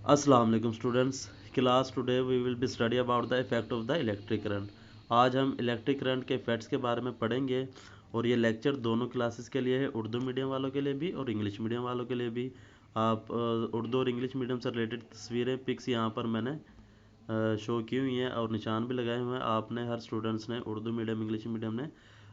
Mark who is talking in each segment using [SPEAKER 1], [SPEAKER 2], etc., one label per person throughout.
[SPEAKER 1] अस्सलाम वालेकुम students. Class today we will be study about the effect of the electric current. आज हम electric current के effects के बारे में पढ़ेंगे और ये लेक्चर दोनों क्लासेस के लिए है, उर्दू मीडियम वालों के लिए भी और इंग्लिश मीडियम वालों के लिए भी। आप उर्दू और इंग्लिश मीडियम से रिलेटेड तस्वीरें पिक्स यहाँ पर मैंने शो की हुई हैं और निशान भी लगाए हुए हैं। आपने हर स्टूडेंट्स ने उर्दू मीडियम इंग्लिश मीडियम ने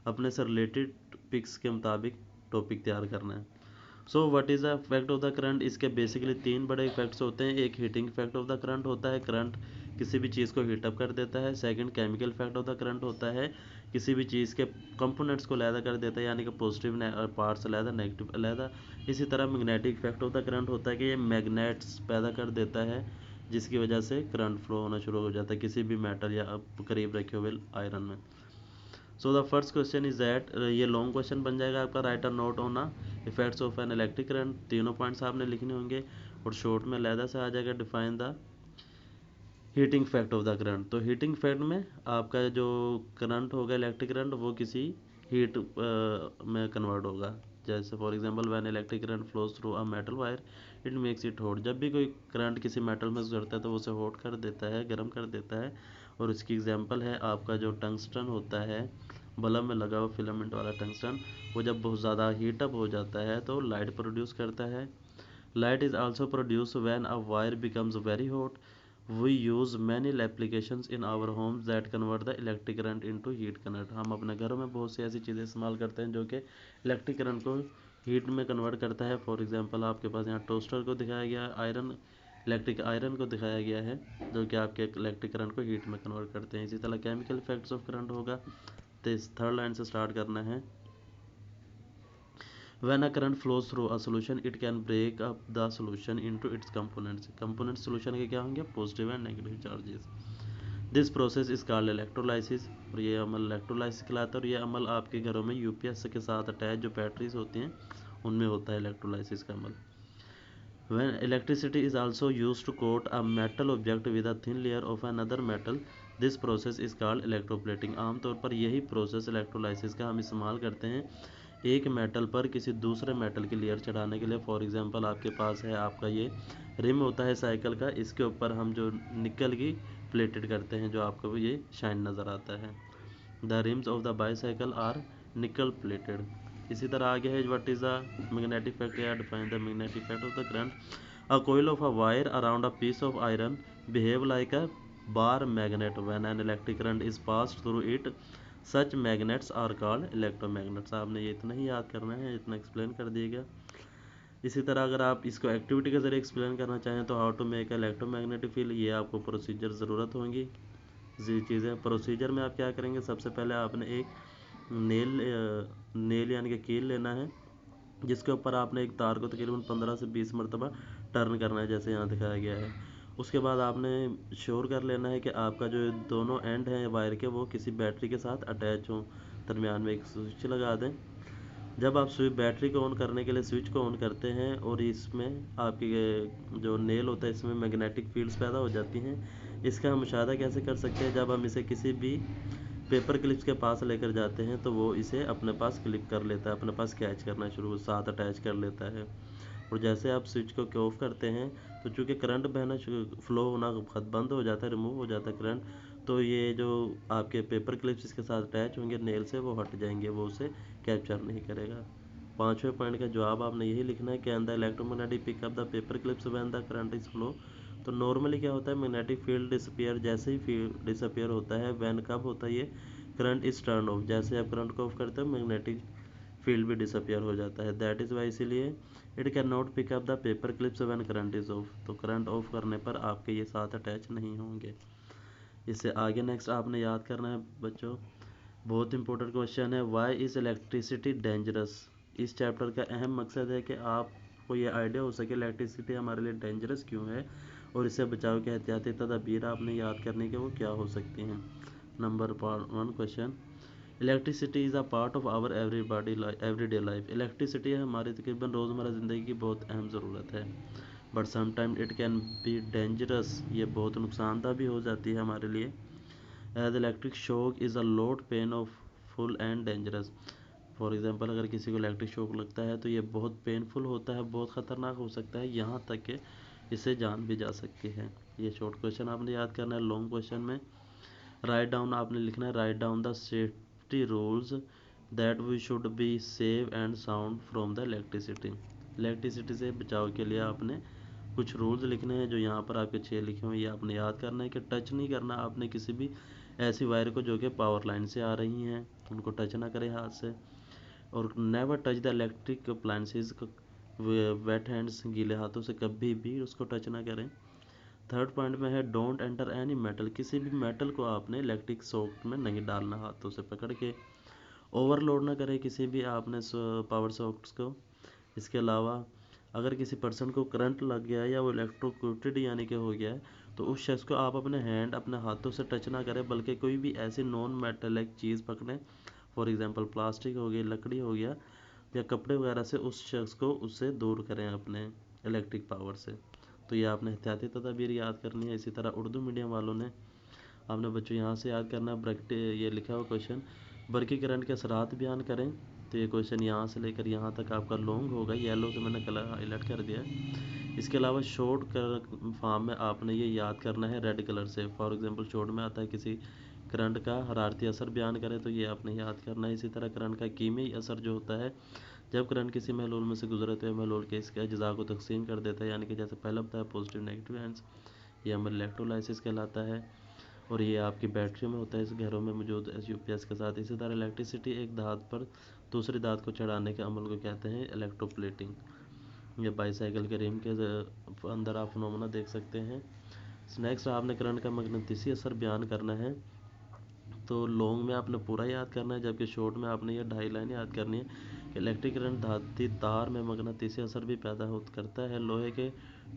[SPEAKER 1] अपने से रिलेटेड पिक्स के मुताबिक टॉपिक तैयार करना है। So what is the effect of the current. इसके बेसिकली तीन बड़े इफेक्ट्स होते हैं। एक heating effect of the current होता है, करंट किसी भी चीज़ को हीटअप कर देता है। Second chemical effect of the current होता है, किसी भी चीज़ के कंपोनेंट्स को अलहदा कर देता है, यानी कि पॉजिटिव पार्ट्स अलहदा, नेगेटिव अलहदा। इसी तरह magnetic effect of the current होता है कि ये मैग्नेट्स पैदा कर देता है, जिसकी वजह से करंट फ्लो होना शुरू हो जाता है किसी भी मेटल या करीब रखे हुए आयरन में। So the first question is that, ये लॉन्ग क्वेश्चन बन जाएगा आपका। Right a note on effects of an electric current. तीनों पॉइंट्स आपने लिखने होंगे और शॉर्ट में लहदा से आ जाएगा define the heating effect of the current. तो हीटिंग इफेक्ट में आपका जो करंट होगा इलेक्ट्रिक करंट वो किसी हीट में कन्वर्ट होगा। जैसे for example when electric current flows through a metal wire it makes it hot. जब भी कोई करंट किसी मेटल में गुजरता है तो वो उसे हॉट कर देता है, गर्म कर देता है। और इसकी एग्जांपल है आपका जो टंगस्टन होता है, बल्ब में लगा हुआ फिलामेंट वाला टंगस्टन, वो जब बहुत ज़्यादा हीटअप हो जाता है तो लाइट प्रोड्यूस करता है। Light is also produce when a wire becomes very hot. We use many applications in our homes that convert the electric current into heat current. हम अपने घरों में बहुत सी ऐसी चीज़ें इस्तेमाल करते हैं जो कि इलेक्ट्रिक करंट को हीट में कन्वर्ट करता है। फॉर एग्जांपल आपके पास यहाँ टोस्टर को दिखाया गया है, आयरन इलेक्ट्रिक आयरन को दिखाया गया है, जो कि आपके इलेक्ट्रिक करंट को हीट में कन्वर्ट करते हैं। इसी तरह केमिकल इफेक्ट्स ऑफ करंट होगा। तो इस थर्ड लाइन से स्टार्ट करना है। When a current flows through a solution, it can break up the solution into its components. Components solution के क्या होंगे? Positive and negative charges. This process is called electrolysis. और ये अमल इलेक्ट्रोलाइसिस कहलाता है। और ये अमल आपके घरों में यूपीएस के साथ अटैच जो बैटरीज होती हैं उनमें होता है इलेक्ट्रोलाइसिस का अमल। When electricity is also used to coat a metal object with a thin layer of another metal, this process is called electroplating। आमतौर पर यही प्रोसेस इलेक्ट्रोलाइसिस का हम इस्तेमाल करते हैं एक मेटल पर किसी दूसरे मेटल की लेयर चढ़ाने के लिए। फॉर एग्जांपल आपके पास है आपका ये रिम होता है साइकिल का, इसके ऊपर हम जो निकल की प्लेटेड करते हैं, जो आपको ये शाइन नज़र आता है। The RIMS of the bicycle are निकल प्लेटेड। इसी तरह आगे है what is the magnetic effect या define the magnetic effect of the current. A coil of a wire around a piece of iron behave like a bar magnet when an electric current is passed through it. Such magnets are called electromagnets। आपने ये इतना ही याद करना है, इतना explain कर दिएगा। इसी तरह अगर आप इसको एक्टिविटी के ज़रिए एक्सप्लेन करना चाहें तो how to make electromagnetic field, ये आपको प्रोसीजर ज़रूरत होंगी। जी चीज़ें प्रोसीजर में आप क्या करेंगे, सबसे पहले आपने एक नेल यानी कि कील लेना है, जिसके ऊपर आपने एक तार को तकरीबन 15 से 20 मरतबा टर्न करना है, जैसे यहाँ दिखाया गया है। उसके बाद आपने श्योर कर लेना है कि आपका जो दोनों एंड हैं वायर के वो किसी बैटरी के साथ अटैच हों। दरमियान में एक स्विच लगा दें। जब आप स्विच बैटरी को ऑन करने के लिए स्विच को ऑन करते हैं और इसमें आपकी जो नेल होता है इसमें मैग्नेटिक फील्ड्स पैदा हो जाती हैं। इसका हम मुशाहदा कैसे कर सकते हैं, जब हम इसे किसी भी पेपर क्लिप्स के पास लेकर जाते हैं तो वो इसे अपने पास क्लिप कर लेता है, अपने पास कैच करना शुरू साथ अटैच कर लेता है। और जैसे आप स्विच को ऑफ करते हैं तो चूँकि करंट बहना फ्लो होना बंद हो जाता है, रिमूव हो जाता है करंट, तो ये जो आपके पेपर क्लिप्स इसके साथ अटैच होंगे नेल से वो हट जाएंगे, वो उसे कैप्चर नहीं करेगा। पाँचवें पॉइंट का जवाब आपने यही लिखना है कि the electromagnetic pick up the paper clips when the current is flow. तो नॉर्मली क्या होता है, मैग्नेटिक फील्ड डिसअपियर, जैसे ही फील्ड डिसअपियर होता है व्हेन कब होता है ये, करंट इज टर्न ऑफ। जैसे आप करंट को ऑफ करते हो मैग्नेटिक फील्ड भी डिसअपियर हो जाता है। दैट इज़ वाई इसीलिए it can not pick up the paper clips when current is off. तो करंट ऑफ करने पर आपके ये साथ अटैच नहीं होंगे। इससे आगे नेक्स्ट आपने याद करना है बच्चों, बहुत इंपॉर्टेंट क्वेश्चन है, व्हाई इज़ इलेक्ट्रिसिटी डेंजरस। इस चैप्टर का अहम मकसद है कि आपको ये आइडिया हो सके इलेक्ट्रिसिटी हमारे लिए डेंजरस क्यों है और इससे बचाव के एहतियाती तदाबीर आपने याद करने के वो क्या हो सकती हैं। Number 1 question, electricity is a part of our everyday life. Electricity हमारी तकरीबन रोज़मर्रा ज़िंदगी की बहुत अहम ज़रूरत है। But sometime it can be dangerous, ये बहुत नुकसानदा भी हो जाती है हमारे लिए। As electric shock is a load pain of full and dangerous. For example अगर किसी को इलेक्ट्रिक शॉक लगता है तो ये बहुत पेनफुल होता है, बहुत ख़तरनाक हो सकता है, यहाँ तक कि इससे जान भी जा सकती है। ये शॉर्ट क्वेश्चन आपने याद करना है। लॉन्ग क्वेश्चन में राइट डाउन आपने लिखना है, write down the safety rules that we should be save and sound from the electricity. Electricity से बचाव के लिए आपने कुछ रूल्स लिखने हैं, जो यहाँ पर आपके 6 लिखे हुए हैं। ये आपने याद करना है कि टच नहीं करना आपने किसी भी ऐसी वायर को जो कि पावर लाइन से आ रही हैं, उनको टच ना करें हाथ से। और never touch the electric appliances, wet hands, गीले हाथों से कभी भी उसको टच ना करें। थर्ड पॉइंट में है डोंट एंटर एनी मेटल, किसी भी मेटल को आपने इलेक्ट्रिक सॉकेट में नहीं डालना हाथों से पकड़ के। ओवरलोड ना करें किसी भी आपने पावर सॉकेट्स को। इसके अलावा अगर किसी पर्सन को करंट लग गया है या वो इलेक्ट्रोक्यूटेड यानी कि हो गया है, तो उस शख्स को आप अपने हाथों से टच ना करें, बल्कि कोई भी ऐसी नॉन मेटेलिक चीज़ पकड़ें, फॉर एग्जांपल प्लास्टिक हो गई, लकड़ी हो गया या कपड़े वगैरह से उस शख्स को उससे दूर करें अपने इलेक्ट्रिक पावर से। तो ये आपने एहतियाती तदबीर याद करनी है। इसी तरह उर्दू मीडियम वालों ने आपने बच्चों यहाँ से याद करना है, ये लिखा हुआ क्वेश्चन, बरकी करंट के असरात बयान करें। तो ये क्वेश्चन यहाँ से लेकर यहाँ तक आपका लॉन्ग होगा, येलो से मैंने कलर हाईलाइट कर दिया है। इसके अलावा शॉर्ट कर फॉर्म में आपने ये याद करना है रेड कलर से। फॉर एग्जांपल शॉर्ट में आता है किसी करंट का हरारती असर बयान करें, तो ये आपने याद करना है। इसी तरह करंट का कीमियाई असर जो होता है, जब करंट किसी महलूल में से गुजरे तो महलूल के इसके अज्जा को तकसीम कर देता है, यानी कि जैसे पहले बताया पॉजिटिव नेगेटिव आयंस, ये अमल इलेक्ट्रोलाइसिस कहलाता है। और ये आपकी बैटरी में होता है, इस घरों में मौजूद यूपीएस के साथ। इसी तरह इलेक्ट्रिसिटी एक धात पर दूसरी धात को चढ़ाने के अमल को कहते हैं इलेक्ट्रोप्लेटिंग। ये बाईसाइकिल के रिम के अंदर आप फिनोमेना देख सकते हैं। नेक्स्ट आपने करंट का मकनातीसी असर बयान करना है। तो लॉन्ग में आपने पूरा याद करना है, जबकि शॉर्ट में आपने ये 2.5 लाइन याद करनी है कि इलेक्ट्रिक करंट धाती तार में मकनातीसी असर भी पैदा करता है। लोहे के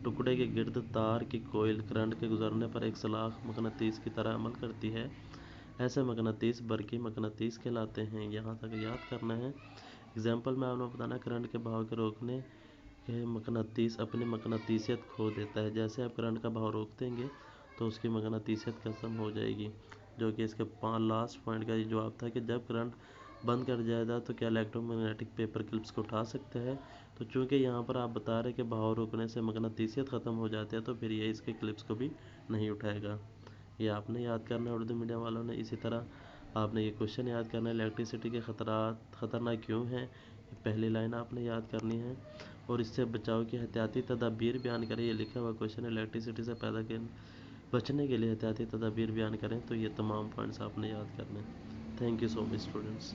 [SPEAKER 1] टुकड़े के गिर्द तार की कोयल करंट के गुजरने पर एक सलाख मकनातीस की तरह अमल करती है। ऐसे मकनातीस बरकी मकनातीस कहलाते हैं। यहाँ तक याद करना है। एग्जाम्पल में आपने बताना करंट के बहाव के रोकने के मकनातीस अपनी मकनातीसियत खो देता है। जैसे आप करंट का बहाव रोक देंगे तो उसकी मकनातीसियत खत्म हो जाएगी। जो कि इसके लास्ट पॉइंट का ये जवाब था कि जब करंट बंद कर जाएगा तो क्या इलेक्ट्रोमैग्नेटिक पेपर क्लिप्स को उठा सकते हैं। तो चूंकि यहाँ पर आप बता रहे कि बहाव रोकने से मकनातीसियत ख़त्म हो जाती है, तो फिर ये इसके क्लिप्स को भी नहीं उठाएगा। ये आपने याद करना है उर्दू मीडियम वालों ने। इसी तरह आपने ये क्वेश्चन याद करना है, इलेक्ट्रिसिटी के ख़तरनाक क्यों हैं, पहली लाइन आपने याद करनी है। और इससे बचाव की एहतियाती तदाबीर बयान करें, ये लिखा हुआ क्वेश्चन है, इलेक्ट्रिसिटी से बचने के लिए एहतियाती तदाबीर बयान करें। तो ये तमाम पॉइंट्स आपने याद करने हैं। Thank you so much students.